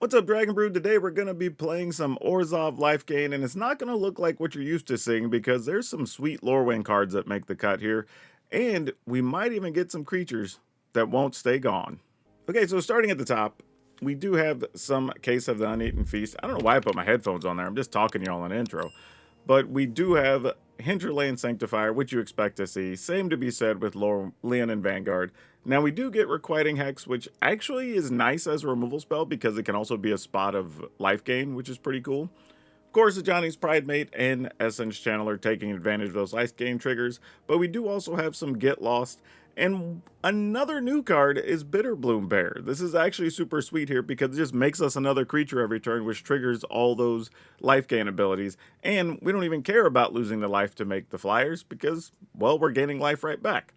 What's up, Dragon Brood? Today we're going to be playing some Orzhov Life Gain, and it's not going to look like what you're used to seeing because there's some sweet Lorwyn cards that make the cut here, and we might even get some creatures that won't stay gone. Okay, so starting at the top, we do have some Case of the Uneaten Feast. I don't know why I put my headphones on there. I'm just talking to y'all in intro. But we do have Hinterland Sanctifier, which you expect to see. Same to be said with Leon and Vanguard. Now, we do get Requiting Hex, which actually is nice as a removal spell because it can also be a spot of life gain, which is pretty cool. Of course, the Johnny's Pridemate and Essence Channeler taking advantage of those life gain triggers, but we do also have some Get Lost. And another new card is Bitterbloom Bearer. This is actually super sweet here because it just makes us another creature every turn, which triggers all those life gain abilities. And we don't even care about losing the life to make the flyers because, well, we're gaining life right back.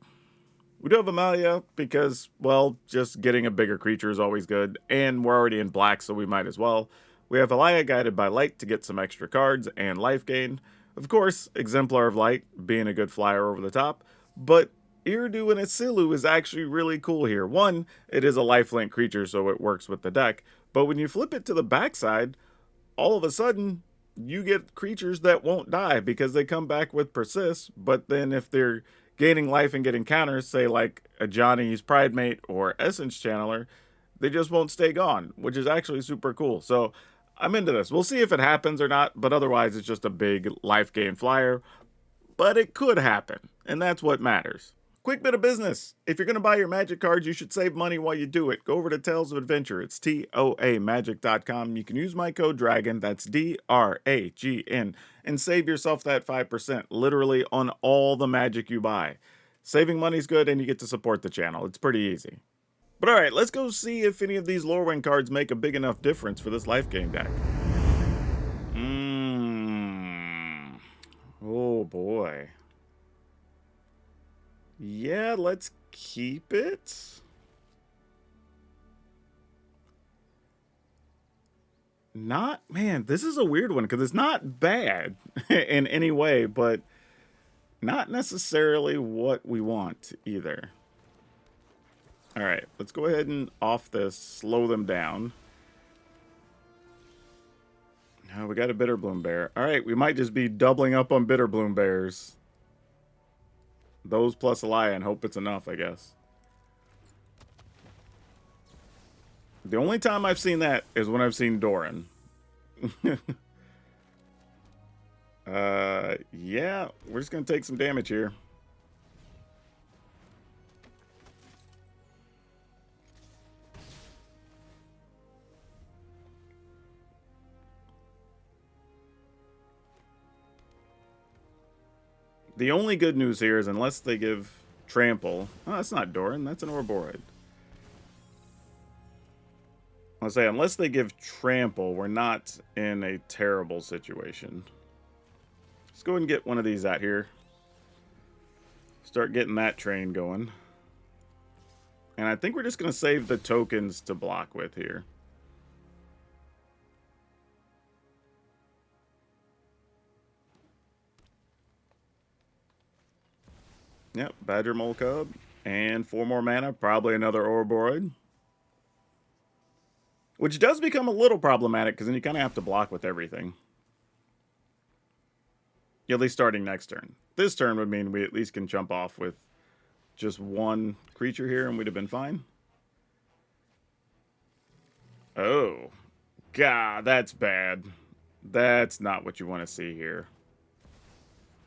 We do have Amalia because, well, just getting a bigger creature is always good. And we're already in black, so we might as well. We have Elia Guided by Light to get some extra cards and life gain. Of course, Exemplar of Light being a good flyer over the top. But Iridu and Isilu is actually really cool here. One, it is a lifelink creature, so it works with the deck. But when you flip it to the backside, all of a sudden, you get creatures that won't die because they come back with Persist. But then if they're gaining life and getting counters, say like a Johnny's Pridemate or Essence Channeler, they just won't stay gone, which is actually super cool. So I'm into this. We'll see if it happens or not, but otherwise it's just a big life gain flyer. But it could happen, and that's what matters. Quick bit of business. If you're going to buy your Magic cards, you should save money while you do it. Go over to Tales of Adventure. It's TOAMagic.com. You can use my code DRAGON, that's DRAGN, and save yourself that 5% literally on all the Magic you buy. Saving money's good, and you get to support the channel. It's pretty easy. But alright, let's go see if any of these Lorwyn cards make a big enough difference for this life gain deck. Oh boy. Yeah, let's keep it. Man, this is a weird one because it's not bad in any way, but not necessarily what we want either. All right, let's go ahead and off this, slow them down. Now we got a Bitterbloom Bearer. All right, we might just be doubling up on Bitterbloom Bears. Those plus Elia and hope it's enough, I guess. The only time I've seen that is when I've seen Doran. Yeah, we're just going to take some damage here. The only good news here is unless they give Trample... Oh, that's not Doran, that's an Ouroboros. I'll say, unless they give Trample, we're not in a terrible situation. Let's go ahead and get one of these out here. Start getting that train going. And I think we're just going to save the tokens to block with here. Yep, Badger Mole Cub. And 4 more mana, probably another Ouroboros. Which does become a little problematic, because then you kind of have to block with everything. At least starting next turn. This turn would mean we at least can jump off with just one creature here, and we'd have been fine. Oh. God, that's bad. That's not what you want to see here.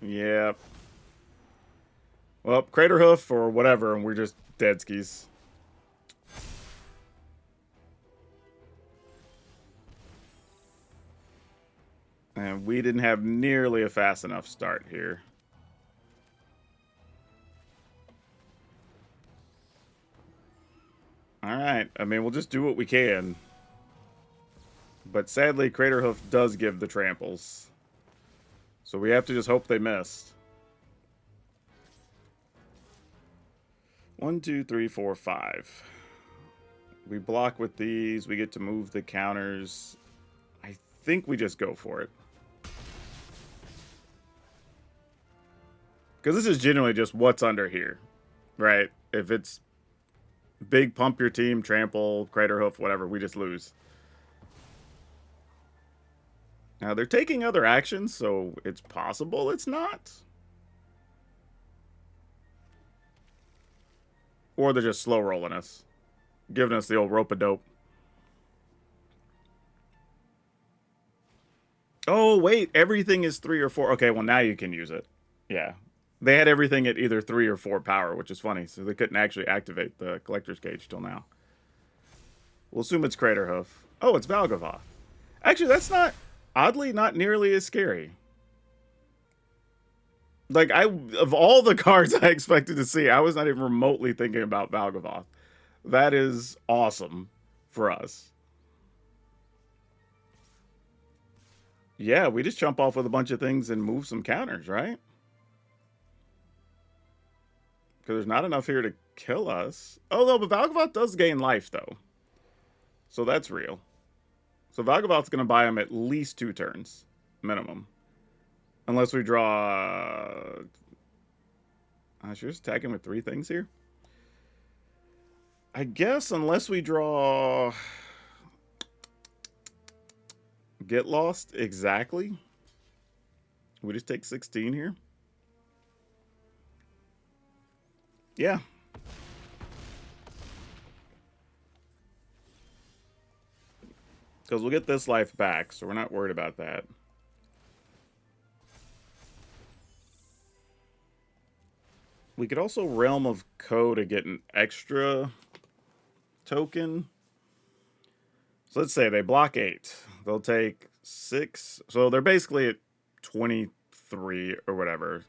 Yep. Well, Crater Hoof or whatever, and we're just dead skis. And we didn't have nearly a fast enough start here. Alright, I mean, we'll just do what we can. But sadly, Crater Hoof does give the tramples. So we have to just hope they missed. 1, 2, 3, 4, 5. We block with these. We get to move the counters. I think we just go for it. Because this is generally just what's under here, right? If it's big pump your team, trample, crater hoof, whatever, we just lose. Now, they're taking other actions, so it's possible it's not. Or they're just slow rolling us. Giving us the old rope-a-dope. Oh, wait. Everything is 3 or 4. Okay, well, now you can use it. Yeah. They had everything at either 3 or 4 power, which is funny. So they couldn't actually activate the Collector's Cage till now. We'll assume it's Craterhoof. Oh, it's Valgavoth. Actually, that's not... Oddly, not nearly as scary. Like, of all the cards I expected to see, I was not even remotely thinking about Valgavoth. That is awesome for us. Yeah, we just jump off with a bunch of things and move some counters, right? Because there's not enough here to kill us. Oh, no, but Valgavoth does gain life, though. So that's real. So Valgavoth's going to buy him at least 2 turns. Minimum. Unless we draw... I should just attack him with 3 things here. I guess unless we draw... Get Lost, exactly. We just take 16 here. Yeah. Because we'll get this life back, so we're not worried about that. We could also Realm of Ko to get an extra token. So let's say they block 8. They'll take 6. So they're basically at 23 or whatever.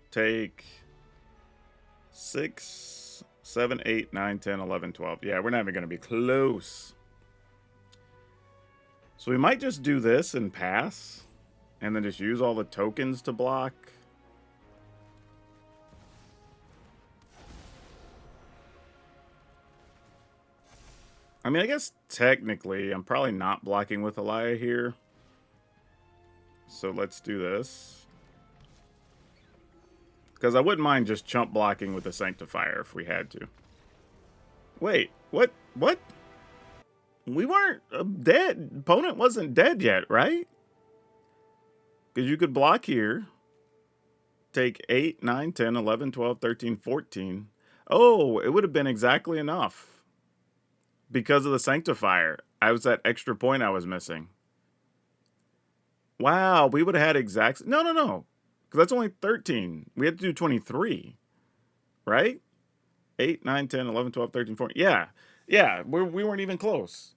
Take 6, 7, 8, 9, 10, 11, 12. Yeah, we're not even going to be close. So we might just do this and pass. And then just use all the tokens to block. I mean, I guess technically I'm probably not blocking with Elia here. So let's do this. Because I wouldn't mind just chump blocking with the Sanctifier if we had to. Wait, what? What? We weren't dead. Opponent wasn't dead yet, right? Because you could block here. Take 8, 9, 10, 11, 12, 13, 14. Oh, it would have been exactly enough. Because of the Sanctifier. I was that extra point I was missing. Wow, we would have had exact... No. Because that's only 13. We had to do 23. Right? 8, 9, 10, 11, 12, 13, 14. Yeah, we weren't even close.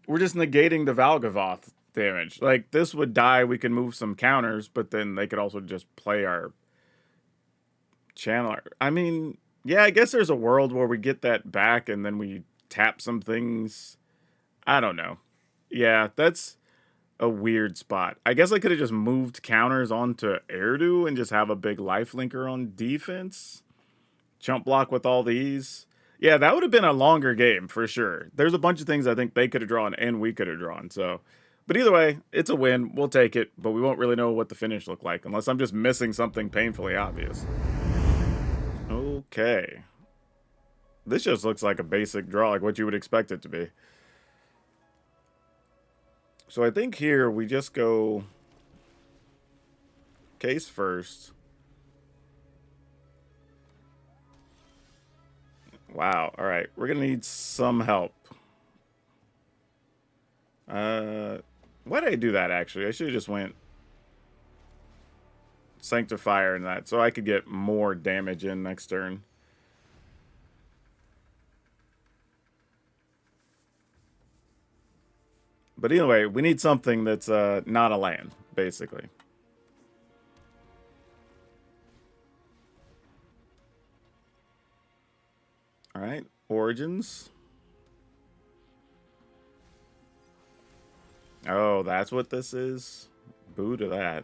We're just negating the Valgavoth damage. Like, this would die, we can move some counters, but then they could also just play our channeler. I mean, yeah, I guess there's a world where we get that back and then we tap some things. I don't know. Yeah, that's a weird spot. I guess I could have just moved counters onto Erdu and just have a big lifelinker on defense. Chump block with all these. Yeah, that would have been a longer game for sure. There's a bunch of things I think they could have drawn and we could have drawn. So, but either way, it's a win. We'll take it, but we won't really know what the finish looked like unless I'm just missing something painfully obvious. Okay. This just looks like a basic draw, like what you would expect it to be. So I think here we just go case first. Wow. All right. We're going to need some help. Why did I do that, actually? I should have just went Sanctifier and that so I could get more damage in next turn. But anyway, we need something that's not a land, basically. All right, Origins. Oh, that's what this is? Boo to that.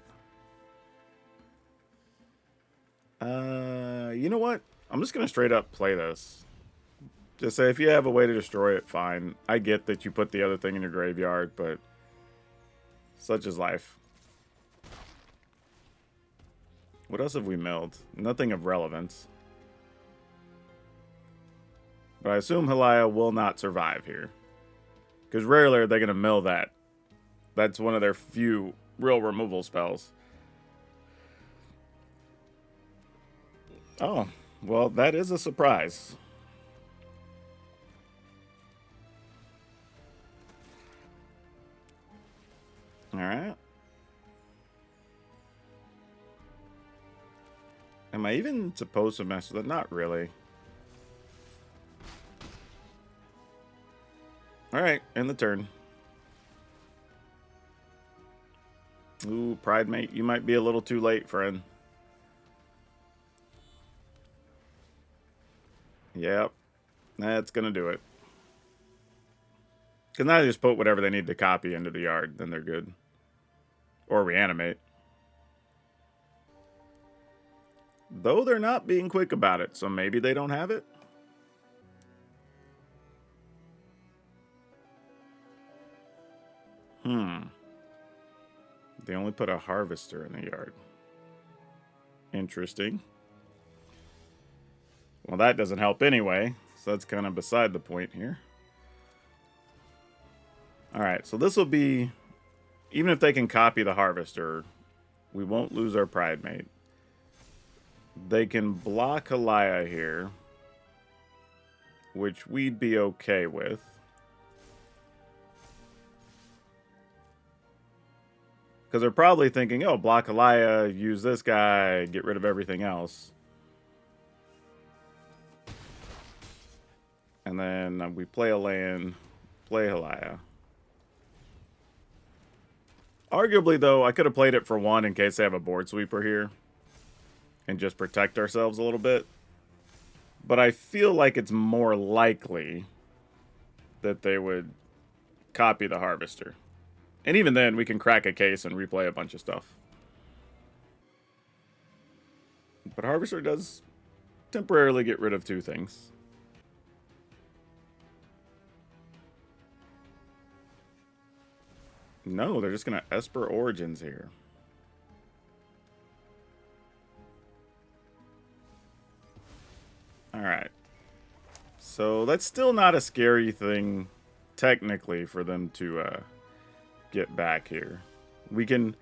You know what? I'm just going to straight up play this. Just say, if you have a way to destroy it, fine. I get that you put the other thing in your graveyard, but such is life. What else have we milled? Nothing of relevance. But I assume Hylia will not survive here. Because rarely are they going to mill that. That's one of their few real removal spells. Oh, well, that is a surprise. All right. Am I even supposed to mess with it? Not really. All right, end the turn. Ooh, Pride Mate, you might be a little too late, friend. Yep, that's going to do it. Because now they just put whatever they need to copy into the yard, then they're good. Or reanimate. Though they're not being quick about it, so maybe they don't have it? They only put a harvester in the yard. Interesting. Well, that doesn't help anyway, so that's kind of beside the point here. Alright, so this will be... Even if they can copy the harvester, we won't lose our Pride Mate. They can block Halaya here, which we'd be okay with. Because they're probably thinking, oh, block Halaya, use this guy, get rid of everything else. And then we play a land, play Halaya. Arguably, though, I could have played it for one in case they have a board sweeper here. And just protect ourselves a little bit. But I feel like it's more likely that they would copy the harvester. And even then, we can crack a case and replay a bunch of stuff. But harvester does temporarily get rid of two things. No, they're just going to Esper Origins here. Alright. So that's still not a scary thing, technically, for them to get back here. We can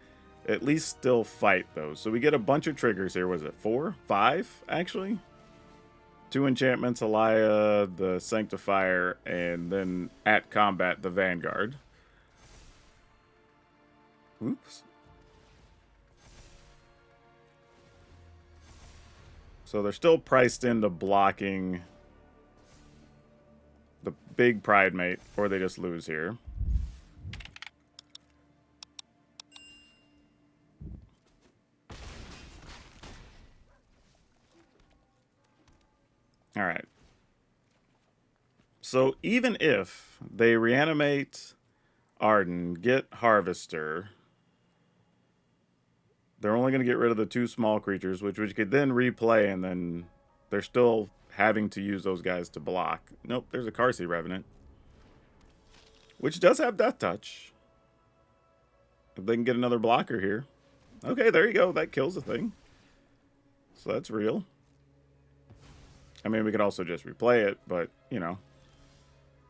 at least still fight those. So we get a bunch of triggers here. Was it 4? 5, actually? 2 enchantments, Halaya, the Sanctifier, and then at combat, the Vanguard. Oops. So they're still priced into blocking the big Pride Mate, or they just lose here. Alright. So even if they reanimate Arden, get Harvester, they're only going to get rid of the 2 small creatures, which we could then replay, and then they're still having to use those guys to block. Nope, there's a Carsey Revenant, which does have Death Touch. If they can get another blocker here. Okay, there you go. That kills the thing. So that's real. I mean, we could also just replay it, but, you know,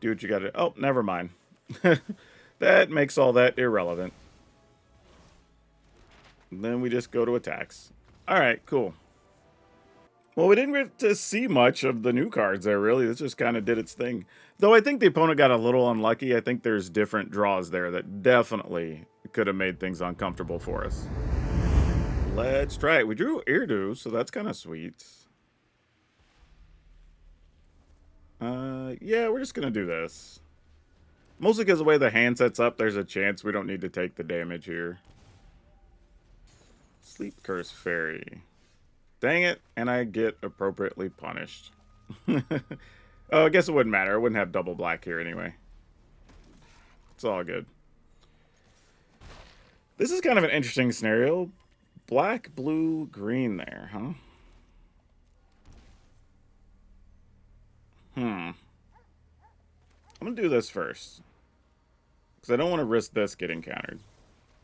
do what you got to... Oh, never mind. That makes all that irrelevant. And then we just go to attacks. All right, cool. Well, we didn't get to see much of the new cards there, really. This just kind of did its thing. Though I think the opponent got a little unlucky. I think there's different draws there that definitely could have made things uncomfortable for us. Let's try it. We drew Irdu, so that's kind of sweet. Yeah, we're just going to do this. Mostly because the way the hand sets up, there's a chance we don't need to take the damage here. Sleep Curse Fairy. Dang it, and I get appropriately punished. Oh, I guess it wouldn't matter. I wouldn't have double black here anyway. It's all good. This is kind of an interesting scenario. Black, blue, green there, huh? I'm going to do this first. Because I don't want to risk this getting countered.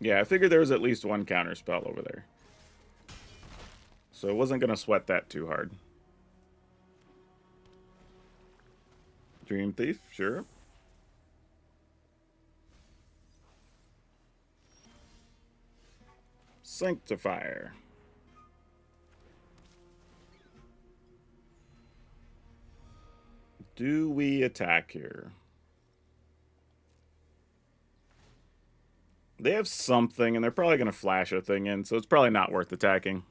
Yeah, I figured there was at least one counter spell over there. So I wasn't going to sweat that too hard. Dream Thief, sure. Sanctifier. Do we attack here? They have something, and they're probably going to flash a thing in, so it's probably not worth attacking.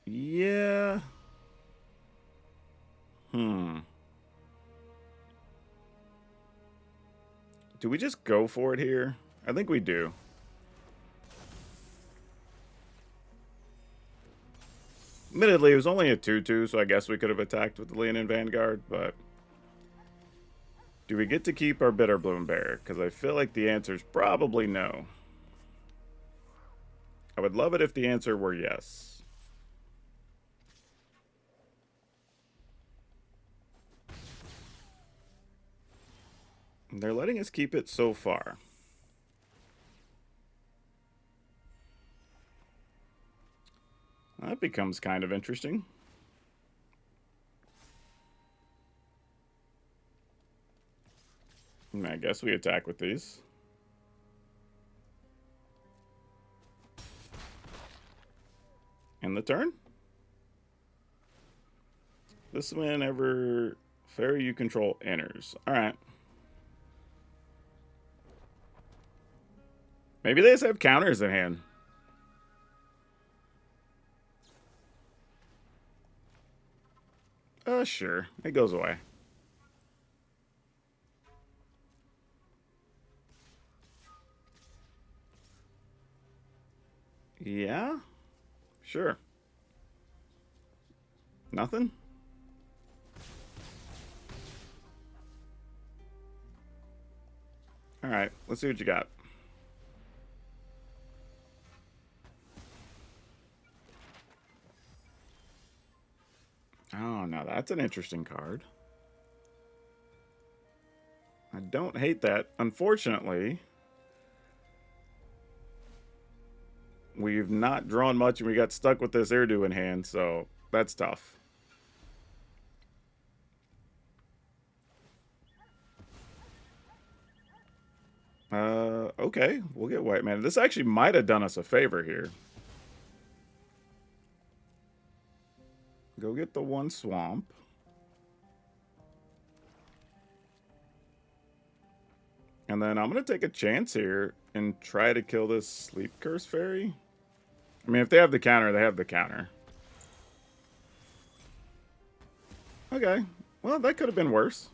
Yeah. Do we just go for it here? I think we do. Admittedly, it was only a 2-2, so I guess we could have attacked with the Leonin Vanguard, but... Do we get to keep our Bitterbloom Bearer? Because I feel like the answer is probably no. I would love it if the answer were yes. They're letting us keep it so far. That becomes kind of interesting. I guess we attack with these. End the turn. This whenever fairy you control enters. Alright. Maybe they just have counters in hand. Sure. It goes away. Yeah? Sure. Nothing? Alright, let's see what you got. Oh, now that's an interesting card. I don't hate that. Unfortunately, we've not drawn much and we got stuck with this Erdu in hand, so that's tough. Okay, we'll get White Mana. This actually might have done us a favor here. Go get the one swamp. And then I'm going to take a chance here and try to kill this Sleep Curse Fairy. I mean, if they have the counter, they have the counter. Okay. Well, that could have been worse.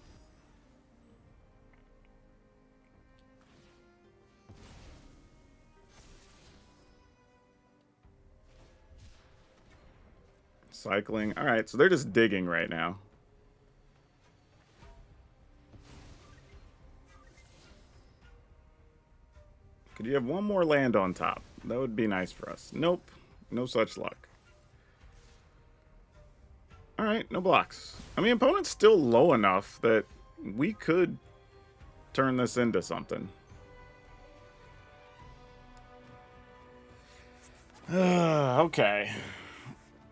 Cycling. Alright, so they're just digging right now. Could you have one more land on top? That would be nice for us. Nope. No such luck. Alright, no blocks. I mean, opponent's still low enough that we could turn this into something. Okay.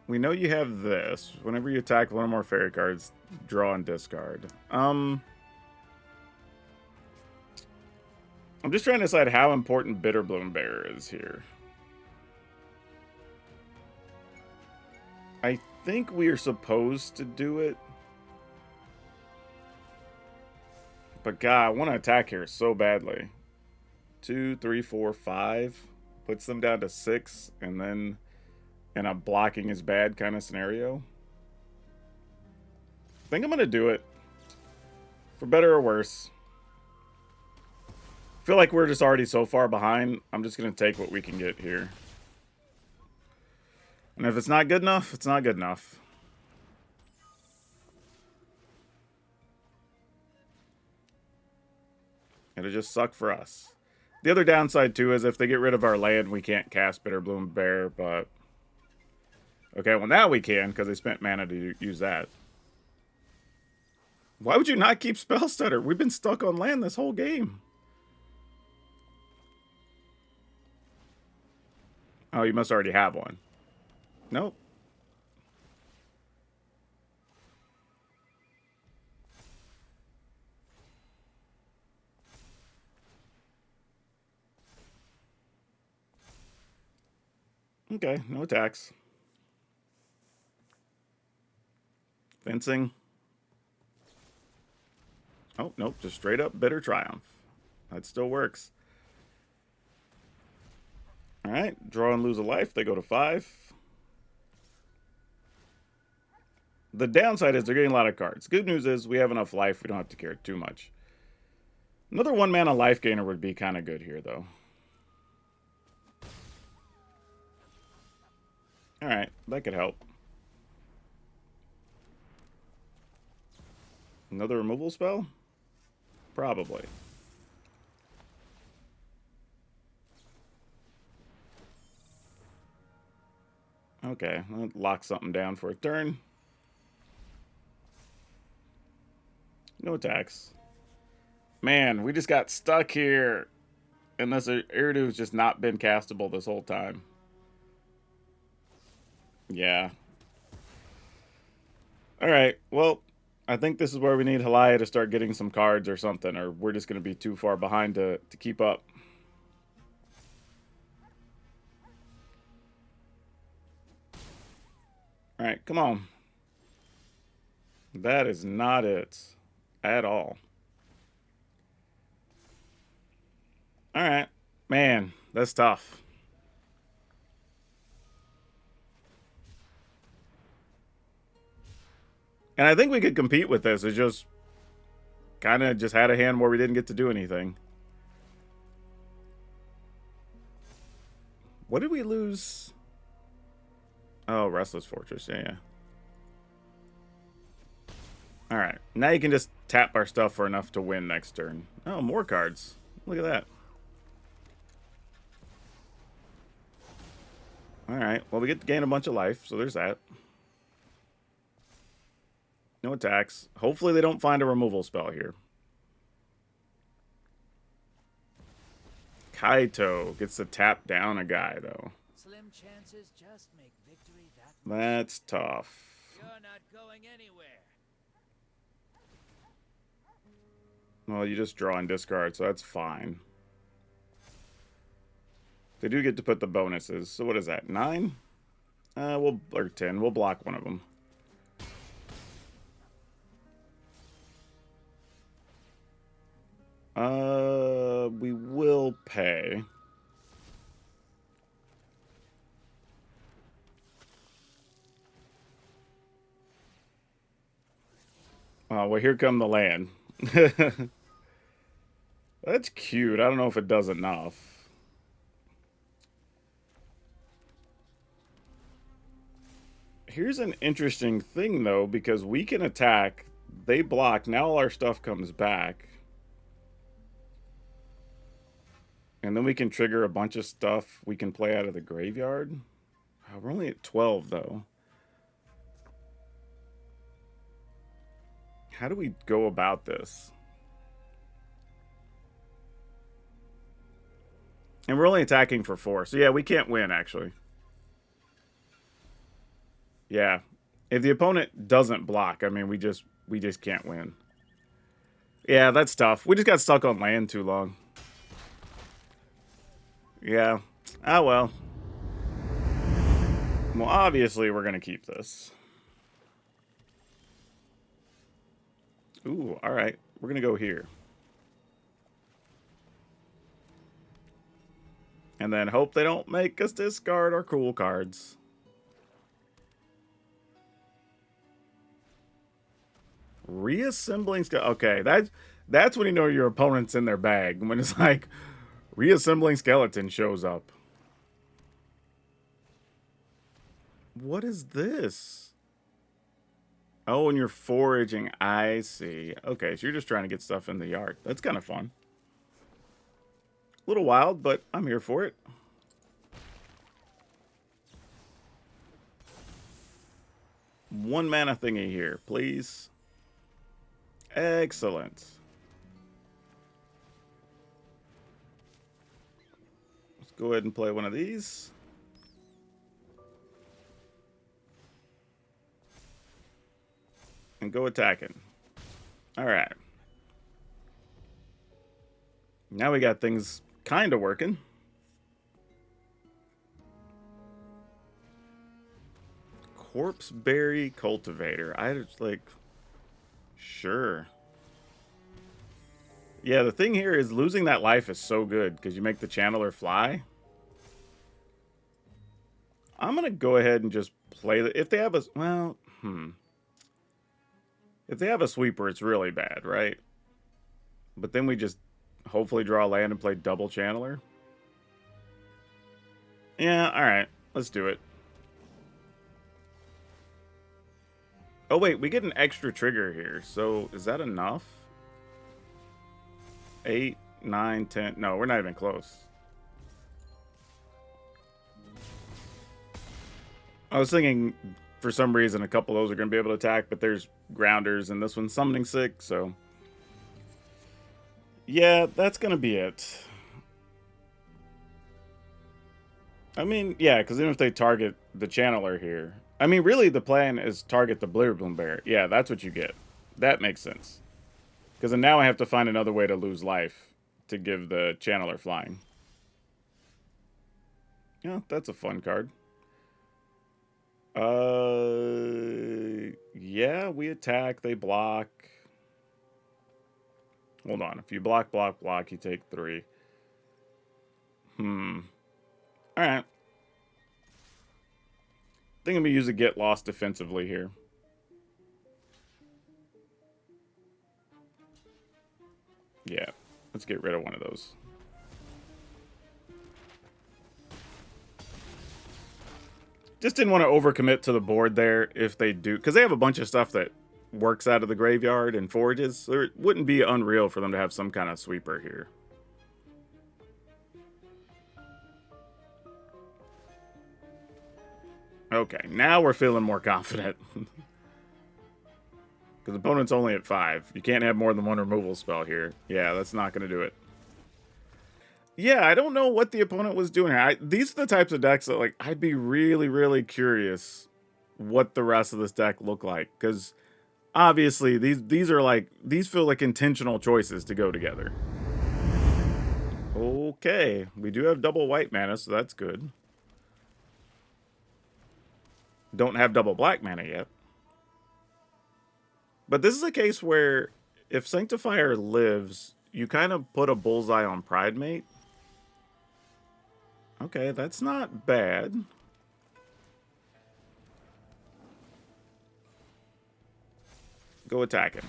We know you have this. Whenever you attack one or more fairy cards, draw and discard. I'm just trying to decide how important Bitterbloom Bearer is here. I think we are supposed to do it. But God, I want to attack here so badly. 2, 3, 4, 5. Puts them down to 6, and then in a blocking is bad kind of scenario. I think I'm going to do it. For better or worse. I feel like we're just already so far behind. I'm just going to take what we can get here. And if it's not good enough, it's not good enough. It'll just suck for us. The other downside, too, is if they get rid of our land, we can't cast Bitterbloom Bearer, but... Okay, well, now we can, because they spent mana to use that. Why would you not keep Spell Stutter? We've been stuck on land this whole game. Oh, you must already have one. Nope. Okay, no attacks. Fencing. Oh, nope, just straight up Bitter Triumph. That still works. Alright, draw and lose a life. They go to 5. The downside is they're getting a lot of cards. Good news is we have enough life. We don't have to care too much. Another 1-mana life gainer would be kind of good here, though. Alright, that could help. Another removal spell? Probably. Okay, I'll lock something down for a turn. No attacks. Man, we just got stuck here. Unless Iridu's just not been castable this whole time. Yeah. Alright, well, I think this is where we need Halaya to start getting some cards or something, or we're just going to be too far behind to keep up. Alright, come on. That is not it. At all. Alright. Man, that's tough. And I think we could compete with this. It's just kind of just had a hand where we didn't get to do anything. What did we lose? Oh, Restless Fortress. Yeah. Alright. Now you can just tap our stuff for enough to win next turn. Oh, more cards. Look at that. Alright. Well, we get to gain a bunch of life, so there's that. No attacks. Hopefully they don't find a removal spell here. Kaito gets to tap down a guy, though. Slim chances just make victory that That's tough. You're not going anywhere. Well, you just draw and discard, so that's fine. They do get to put the bonuses. So what is that? 9? Or 10. We'll block one of them. We will pay. Oh, well, here come the land. That's cute. I don't know if it does enough. Here's an interesting thing, though, because we can attack. They block. Now all our stuff comes back. And then we can trigger a bunch of stuff we can play out of the graveyard. Oh, we're only at 12, though. How do we go about this? And we're only attacking for 4. So, yeah, we can't win, actually. Yeah. If the opponent doesn't block, I mean, we just can't win. Yeah, that's tough. We just got stuck on land too long. Yeah. Ah, well. Well, obviously, we're going to keep this. Ooh, alright. We're going to go here. And then hope they don't make us discard our cool cards. Reassembling... Okay, that's when you know your opponent's in their bag. When it's like... Reassembling Skeleton shows up. What is this? Oh, and you're foraging. I see. Okay, so you're just trying to get stuff in the yard. That's kind of fun. A little wild, but I'm here for it. One mana thingy here, please. Excellent. Go ahead and play one of these. And go attacking. Alright. Now we got things kind of working. Corpseberry Cultivator. I just like... Sure. Yeah, the thing here is losing that life is so good because you make the Channeler fly. I'm going to go ahead and just play the... If they have a... Well, If they have a sweeper, it's really bad, right? But then we just hopefully draw land and play double Channeler. Yeah, alright. Let's do it. Oh, wait. We get an extra trigger here. So, is that enough? 8, 9, 10... No, we're not even close. I was thinking, for some reason, a couple of those are going to be able to attack, but there's grounders, and this one's summoning sick, so... Yeah, that's going to be it. I mean, yeah, because even if they target the Channeler here... I mean, really, the plan is target the Bitterbloom Bearer. Yeah, that's what you get. That makes sense. Because then now I have to find another way to lose life to give the Channeler flying. Yeah, that's a fun card. Yeah, we attack, they block. Hold on, if you block, you take 3. Alright. I think I'm going to use a Get Lost defensively here. Yeah, let's get rid of one of those. Just didn't want to overcommit to the board there if they do, because they have a bunch of stuff that works out of the graveyard and forages, so it wouldn't be unreal for them to have some kind of sweeper here. Okay, now we're feeling more confident. Because the opponent's only at 5. You can't have more than one removal spell here. Yeah, that's not going to do it. Yeah, I don't know what the opponent was doing here. These are the types of decks that, like, I'd be really, really curious what the rest of this deck look like. Because, obviously, these are, like, these feel like intentional choices to go together. Okay, we do have double white mana, so that's good. Don't have double black mana yet. But this is a case where if Sanctifier lives, you kind of put a bullseye on Pridemate. Okay, that's not bad. Go attack him.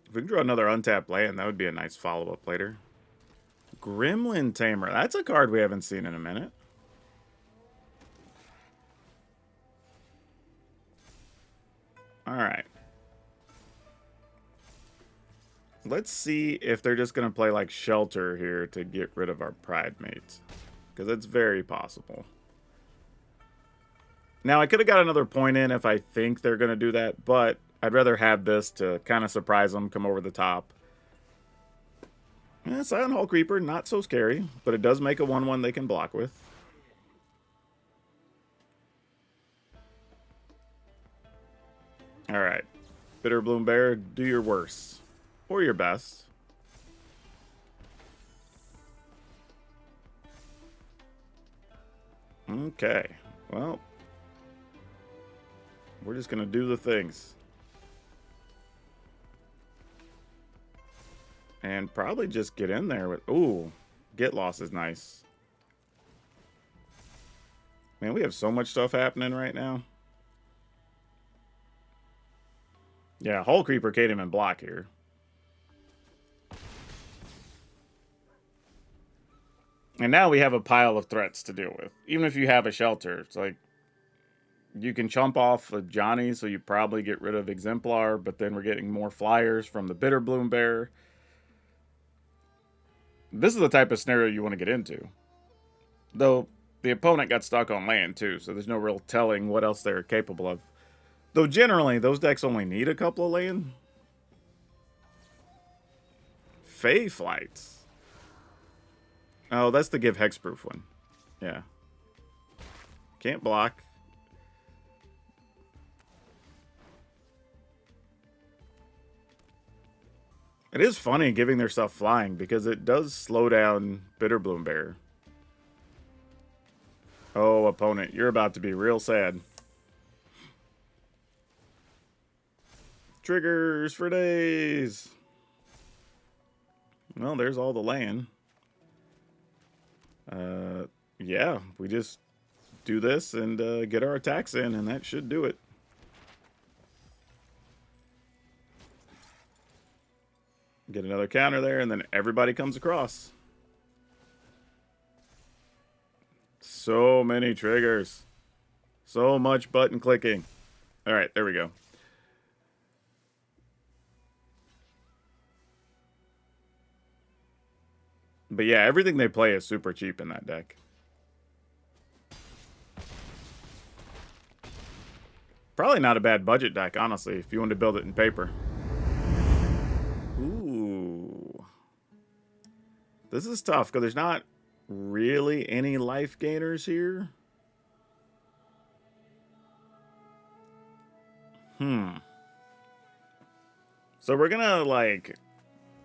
If we can draw another untapped land, that would be a nice follow-up later. Gremlin Tamer. That's a card we haven't seen in a minute. Alright. Let's see if they're just going to play like Shelter here to get rid of our Pridemates. Because it's very possible. Now, I could have got another point in if I think they're going to do that, but I'd rather have this to kind of surprise them, come over the top. Silent Hall Creeper, not so scary, but it does make a 1/1 they can block with. Alright. Bitterbloom Bearer, do your worst. Or your best. Okay. Well, we're just going to do the things. And probably just get in there with... Ooh, Get Lost is nice. Man, we have so much stuff happening right now. Yeah, Hull Creeper can't even block here. And now we have a pile of threats to deal with. Even if you have a Shelter, it's like... You can chump off of Johnny, so you probably get rid of Exemplar, but then we're getting more flyers from the Bitterbloom Bearer. This is the type of scenario you want to get into. Though, the opponent got stuck on land, too, so there's no real telling what else they're capable of. Though, generally, those decks only need a couple of land. Fey Flights. Oh, that's the give hexproof one. Yeah. Can't block. It is funny giving their stuff flying because it does slow down Bitterbloom Bearer. Oh, opponent, you're about to be real sad. Triggers for days. Well, there's all the land. Yeah, we just do this and get our attacks in, and that should do it. Get another counter there, and then everybody comes across. So many triggers. So much button clicking. All right, there we go. But yeah, everything they play is super cheap in that deck. Probably not a bad budget deck, honestly, if you want to build it in paper. Ooh. This is tough, because there's not really any life gainers here. So we're gonna, like,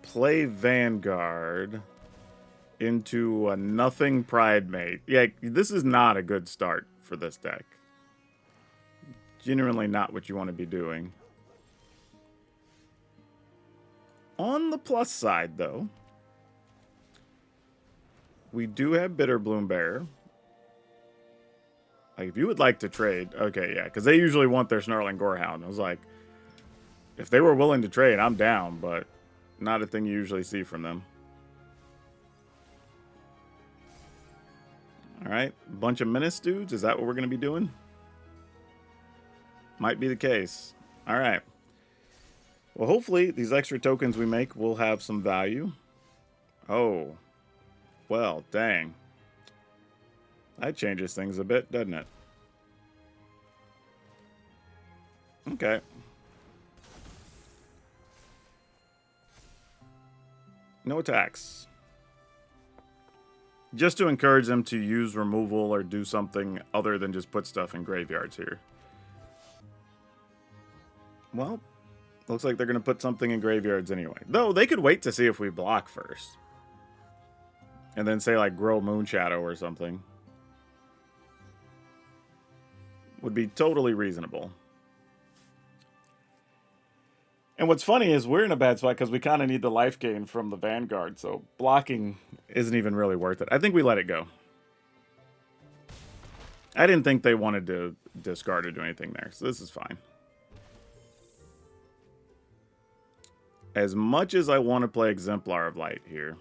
play Vanguard into a nothing Pridemate. Yeah, this is not a good start for this deck. Genuinely not what you want to be doing. On the plus side, though, we do have Bitterbloom Bearer. Like, if you would like to trade, okay, yeah, because they usually want their Snarling Gorehound. I was like, if they were willing to trade, I'm down, but not a thing you usually see from them. All right, bunch of Menace dudes. Is that what we're going to be doing? Might be the case. All right. Well, hopefully these extra tokens we make will have some value. Oh, well, dang. That changes things a bit, doesn't it? Okay. No attacks. Just to encourage them to use removal or do something other than just put stuff in graveyards here. Well, looks like they're going to put something in graveyards anyway. Though, they could wait to see if we block first. And then say, like, Grow Moonshadow or something. Would be totally reasonable. And what's funny is we're in a bad spot because we kind of need the life gain from the Vanguard, so blocking isn't even really worth it. I think we let it go. I didn't think they wanted to discard or do anything there, so this is fine. As much as I want to play Exemplar of Light here,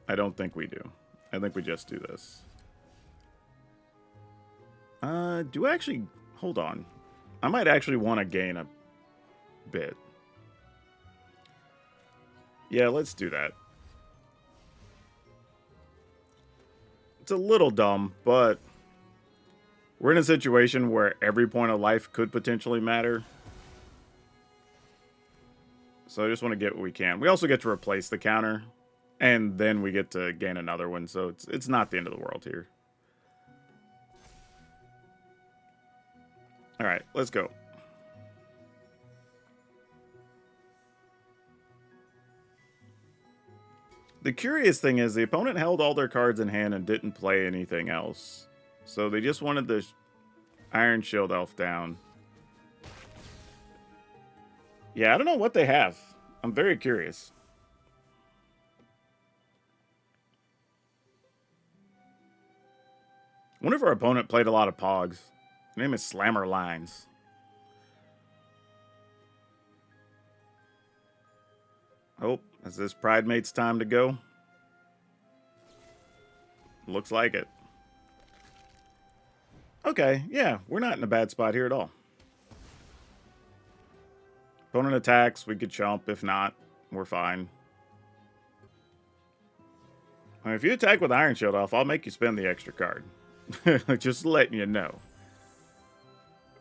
I don't think we do. I think we just do this. Do I actually... Hold on. I might actually want to gain a bit. Yeah, let's do that. It's a little dumb, but we're in a situation where every point of life could potentially matter. So I just want to get what we can. We also get to replace the counter, and then we get to gain another one, so it's not the end of the world here. All right, let's go. The curious thing is the opponent held all their cards in hand and didn't play anything else. So they just wanted the Iron Shield Elf down. Yeah, I don't know what they have. I'm very curious. I wonder if our opponent played a lot of Pogs. His name is Slammer Lines. Oh, is this Pridemate's time to go? Looks like it. Okay, yeah, we're not in a bad spot here at all. Opponent attacks, we could chump. If not, we're fine. I mean, if you attack with Iron Shield off, I'll make you spend the extra card. Just letting you know.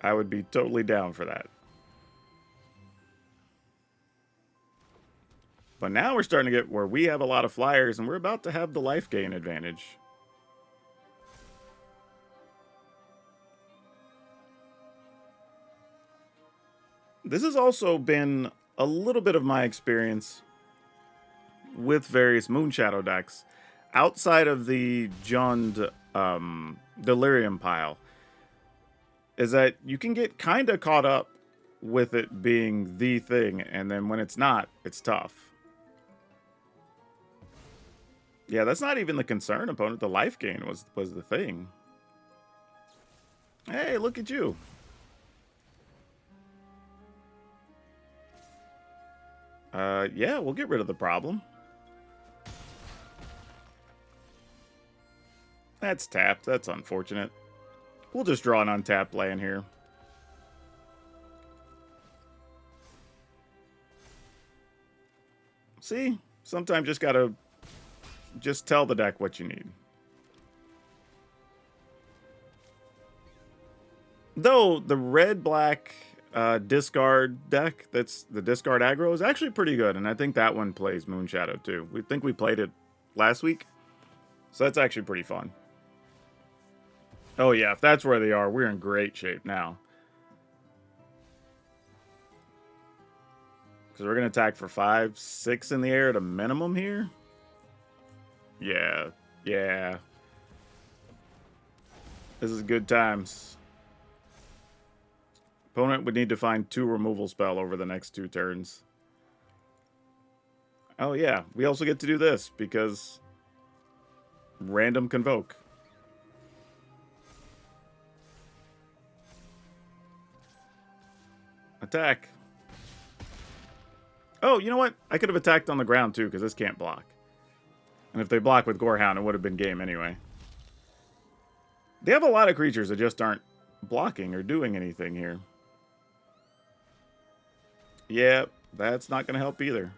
I would be totally down for that. But now we're starting to get where we have a lot of flyers, and we're about to have the life gain advantage. This has also been a little bit of my experience with various Moonshadow decks, outside of the Jund Delirium pile, is that you can get kind of caught up with it being the thing, and then when it's not, it's tough. Yeah, that's not even the concern opponent. The life gain was the thing. Hey, look at you. Yeah, we'll get rid of the problem. That's tapped. That's unfortunate. We'll just draw an untapped land here. See? Sometimes just gotta just tell the deck what you need. Though the red-black discard deck, that's the discard aggro, is actually pretty good, and I think that one plays Moonshadow too. We think we played it last week, so that's actually pretty fun. Oh yeah, if that's where they are, we're in great shape now. Because we're going to attack for 5, 6 in the air at a minimum here. Yeah, yeah. This is good times. Opponent would need to find 2 removal spell over the next 2 turns. Oh yeah, we also get to do this because random convoke. Attack. Oh, you know what? I could have attacked on the ground too because this can't block. And if they block with Gorehound, it would have been game anyway. They have a lot of creatures that just aren't blocking or doing anything here. Yeah, that's not going to help either.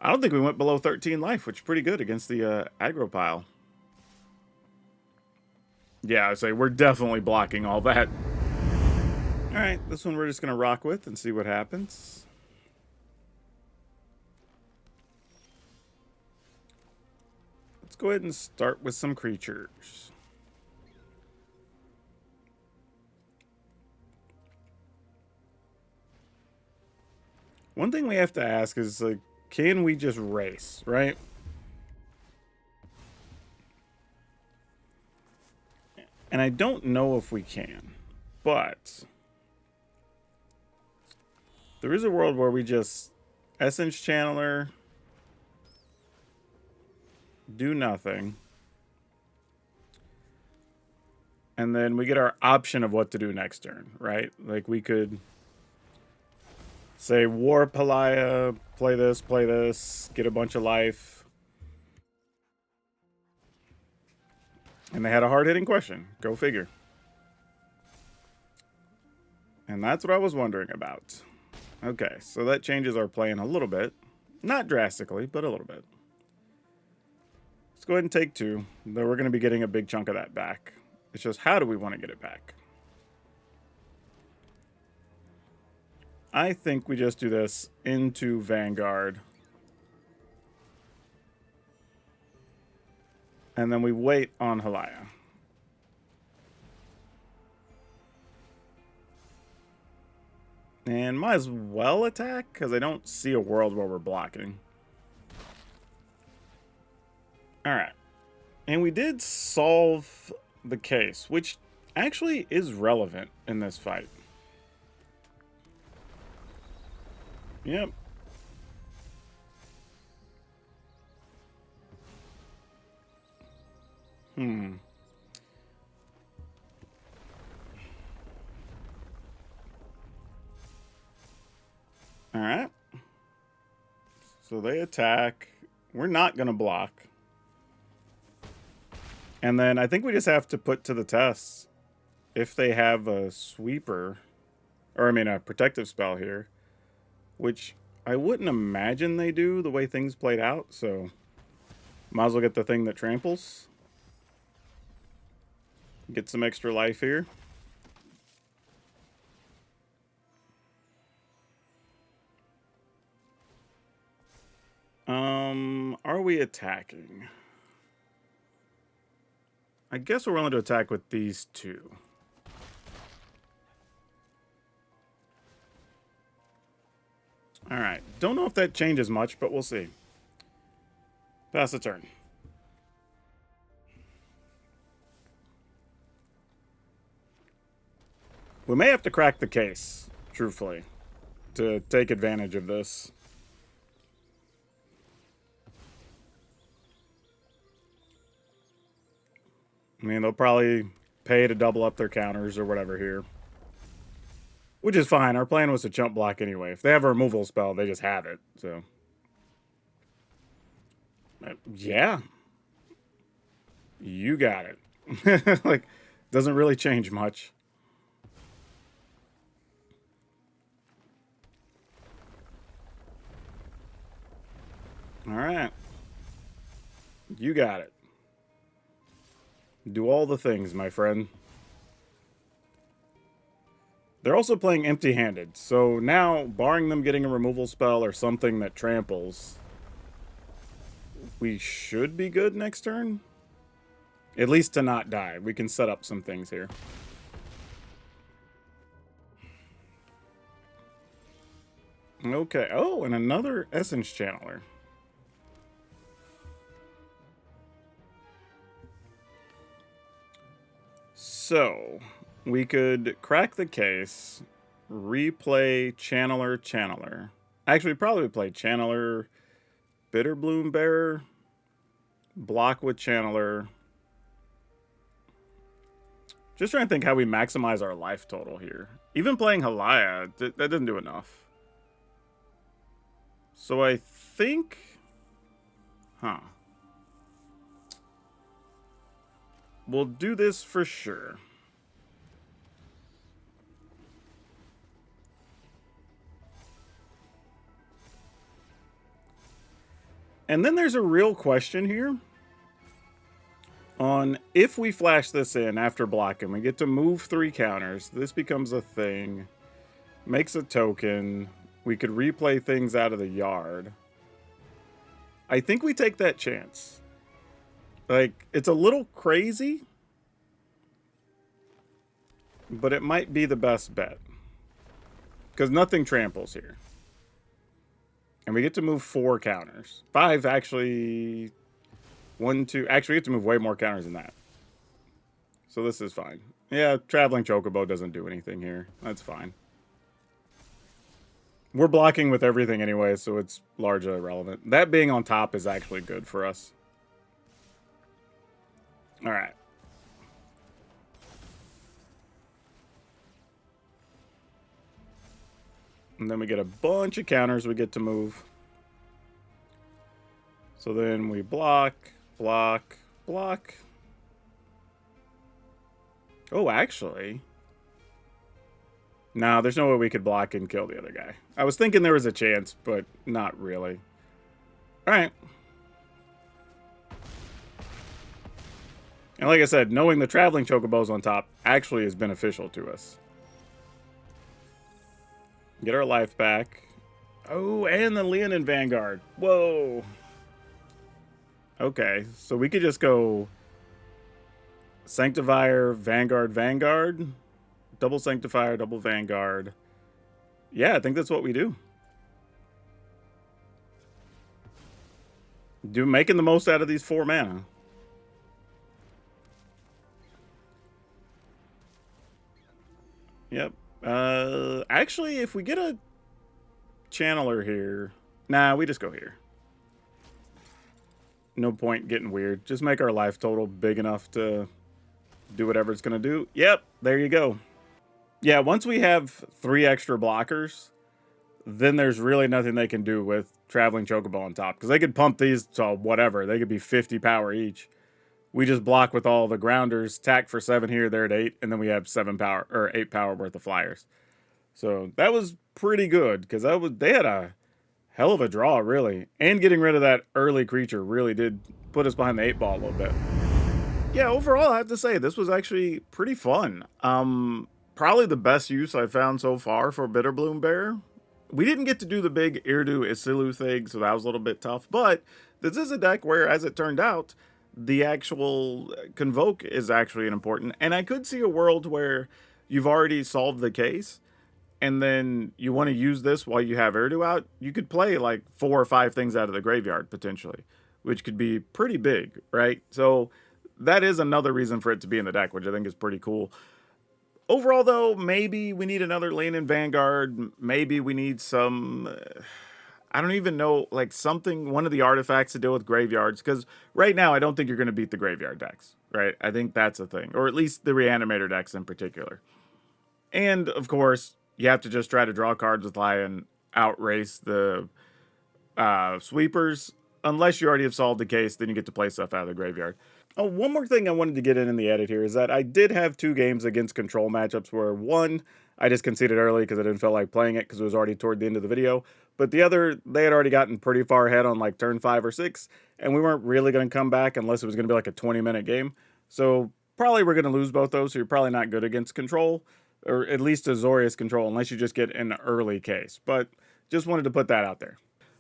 I don't think we went below 13 life, which is pretty good against the aggro pile. Yeah, I say we're definitely blocking all that. Alright, this one we're just going to rock with and see what happens. Let's go ahead and start with some creatures. One thing we have to ask is, like, can we just race, right? And I don't know if we can, but there is a world where we just Essence Channeler, do nothing, and then we get our option of what to do next turn, right? Like we could say War Palaya, play this, get a bunch of life. And they had a hard-hitting question. Go figure. And that's what I was wondering about. Okay, so that changes our plan a little bit. Not drastically, but a little bit. Let's go ahead and take 2. Though we're going to be getting a big chunk of that back. It's just how do we want to get it back? I think we just do this into Vanguard. And then we wait on Halaya. And might as well attack, because I don't see a world where we're blocking. Alright. And we did solve the case, which actually is relevant in this fight. Yep. Alright. So they attack. We're not going to block. And then I think we just have to put to the test if they have a sweeper, or I mean a protective spell here, which I wouldn't imagine they do the way things played out, so might as well get the thing that tramples. Get some extra life here. Are we attacking? I guess we're willing to attack with these 2. Alright, don't know if that changes much, but we'll see. Pass the turn. We may have to crack the case, truthfully, to take advantage of this. I mean, they'll probably pay to double up their counters or whatever here. Which is fine. Our plan was to chump block anyway. If they have a removal spell, they just have it. So, yeah. You got it. Like, doesn't really change much. All right. You got it. Do all the things, my friend. They're also playing empty-handed, so now, barring them getting a removal spell or something that tramples, we should be good next turn. At least to not die. We can set up some things here. Okay. Oh, and another Essence Channeler. So, we could crack the case, replay Channeler. Actually, probably play Channeler, Bitterbloom Bearer, block with Channeler. Just trying to think how we maximize our life total here. Even playing Halaya, that doesn't do enough. So I think... Huh. We'll do this for sure. And then there's a real question here on if we flash this in after blocking, we get to move 3 counters. This becomes a thing. Makes a token. We could replay things out of the yard. I think we take that chance. Like, it's a little crazy, but it might be the best bet. Because nothing tramples here. And we get to move 4 counters. 5, actually. 1, 2. Actually, we get to move way more counters than that. So this is fine. Yeah, Traveling Chocobo doesn't do anything here. That's fine. We're blocking with everything anyway, so it's largely irrelevant. That being on top is actually good for us. Alright. And then we get a bunch of counters we get to move. So then we block, block, block. Oh, actually. No, there's no way we could block and kill the other guy. I was thinking there was a chance, but not really. Alright. And like I said, knowing the Traveling Chocobos on top actually is beneficial to us. Get our life back. Oh, and the Leonin Vanguard. Whoa. Okay, so we could just go Sanctifier, Vanguard, Vanguard. Double Sanctifier, double Vanguard. Yeah, I think that's what we do. Making the most out of these 4 mana. Yep. Actually, if we get a Channeler here... Nah, we just go here. No point getting weird. Just make our life total big enough to do whatever it's going to do. Yep, there you go. Yeah, once we have 3 extra blockers, then there's really nothing they can do with Traveling Chocobo on top. Because they could pump these to whatever. They could be 50 power each. We just block with all the grounders, tack for 7 here, they're at 8, and then we have 7 power, or 8 power worth of flyers. So that was pretty good, because they had a hell of a draw, really. And getting rid of that early creature really did put us behind the 8 ball a little bit. Yeah, overall, I have to say, this was actually pretty fun. Probably the best use I've found so far for Bitterbloom Bearer. We didn't get to do the big Irdu Isilu thing, so that was a little bit tough. But this is a deck where, as it turned out, the actual Convoke is actually important. And I could see a world where you've already solved the case, and then you want to use this while you have Irdu out. You could play like 4 or 5 things out of the graveyard, potentially. which could be pretty big, right? So that is another reason for it to be in the deck, which I think is pretty cool. Overall, though, maybe we need another lane in Vanguard. Maybe we need some, I don't even know, like something, one of the artifacts to deal with graveyards. Because right now, I don't think you're going to beat the graveyard decks, right? I think that's a thing. Or at least the Reanimator decks in particular. And, of course, you have to just try to draw cards with Lion, outrace the sweepers. Unless you already have solved the case, then you get to play stuff out of the graveyard. Oh, one more thing I wanted to get in the edit here is that I did have 2 games against control matchups where one, I just conceded early because I didn't feel like playing it because it was already toward the end of the video. But the other, they had already gotten pretty far ahead on like turn 5 or 6, and we weren't really going to come back unless it was going to be like a 20-minute game. So probably we're going to lose both those, so you're probably not good against control, or at least Azorius control, unless you just get an early case. But just wanted to put that out there.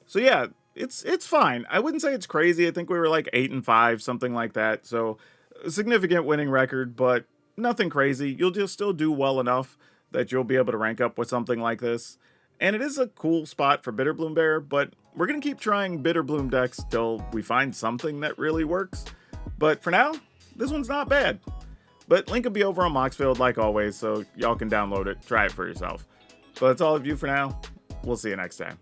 So yeah, it's fine. I wouldn't say it's crazy. I think we were like 8-5, something like that. So a significant winning record, but nothing crazy. You'll just still do well enough that you'll be able to rank up with something like this. And it is a cool spot for Bitterbloom Bearer, but we're going to keep trying Bitterbloom decks till we find something that really works. But for now, this one's not bad. But link will be over on Moxfield like always, so y'all can download it, try it for yourself. But that's all of you for now. We'll see you next time.